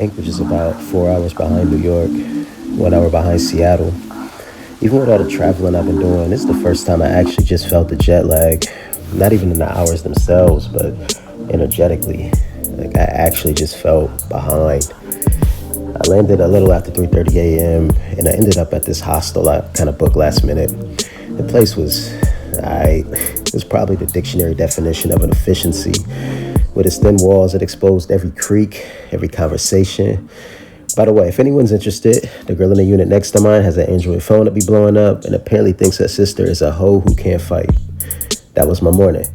Anchorage is about 4 hours behind New York, 1 hour behind Seattle. Even with all the traveling I've been doing, this is the first time I actually just felt the jet lag. Not even in the hours themselves, but energetically. Like I actually just felt behind. I landed a little after 3:30 a.m. and I ended up at this hostel I kind of booked last minute. The place was, it was probably the dictionary definition of an efficiency. With its thin walls, it exposed every creak, every conversation. By the way, if anyone's interested, the girl in the unit next to mine has an Android phone that be blowing up and apparently thinks her sister is a hoe who can't fight. That was my morning.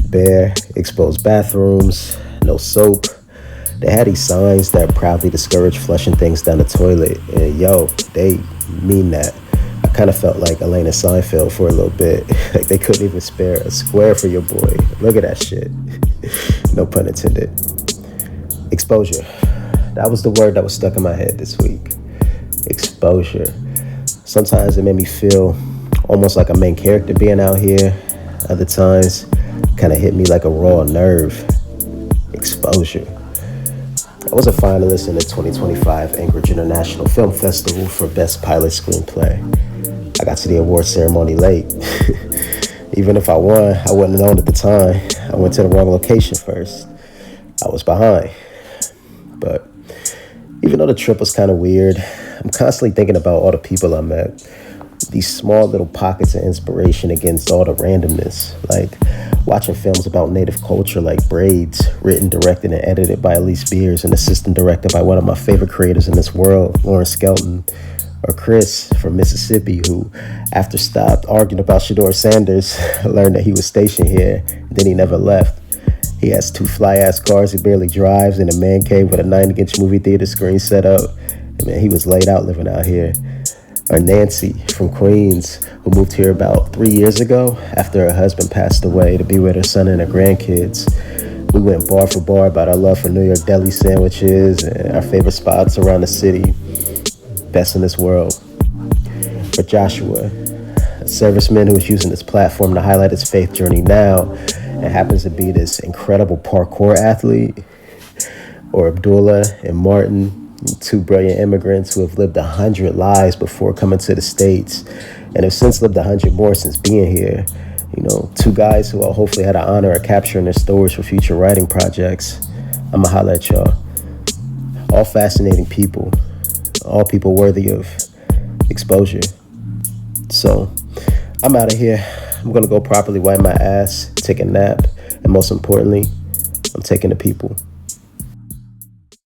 Bare, exposed bathrooms, no soap. They had these signs that proudly discourage flushing things down the toilet. And yo, they mean that. I kind of felt like Elena Seinfeld for a little bit. Like they couldn't even spare a square for your boy. Look at that shit. No pun intended. Exposure. That was the word that was stuck in my head this week. Exposure. Sometimes it made me feel almost like a main character being out here. Other times, kind of hit me like a raw nerve. Exposure. I was a finalist in the 2025 Anchorage International Film Festival for Best Pilot Screenplay. I got to the award ceremony late. Even if I won, I wouldn't have known at the time. I went to the wrong location first. I was behind. But even though the trip was kind of weird, I'm constantly thinking about all the people I met. These small little pockets of inspiration against all the randomness. Like watching films about native culture like Braids, written, directed, and edited by Elise Beers and assistant directed by one of my favorite creators in this world, Lauren Skelton. Or Chris from Mississippi, who, after stopped arguing about Shador Sanders, learned that he was stationed here, then he never left. He has 2 fly-ass cars he barely drives and a man cave with a 90-inch movie theater screen set up. And man, he was laid out living out here. Or Nancy from Queens, who moved here about 3 years ago after her husband passed away to be with her son and her grandkids. We went bar for bar about our love for New York deli sandwiches and our favorite spots around the city. Best in this world. For Joshua, a serviceman who is using this platform to highlight his faith journey now and happens to be this incredible parkour athlete. Or Abdullah and Martin, 2 brilliant immigrants who have lived 100 lives before coming to the States and have since lived 100 more since being here. You know, 2 guys who I'll hopefully have the honor of capturing their stories for future writing projects. I'ma holla at y'all. All fascinating people. All people worthy of exposure. So, I'm out of here. I'm gonna go properly wipe my ass, take a nap, and most importantly, I'm taking the people.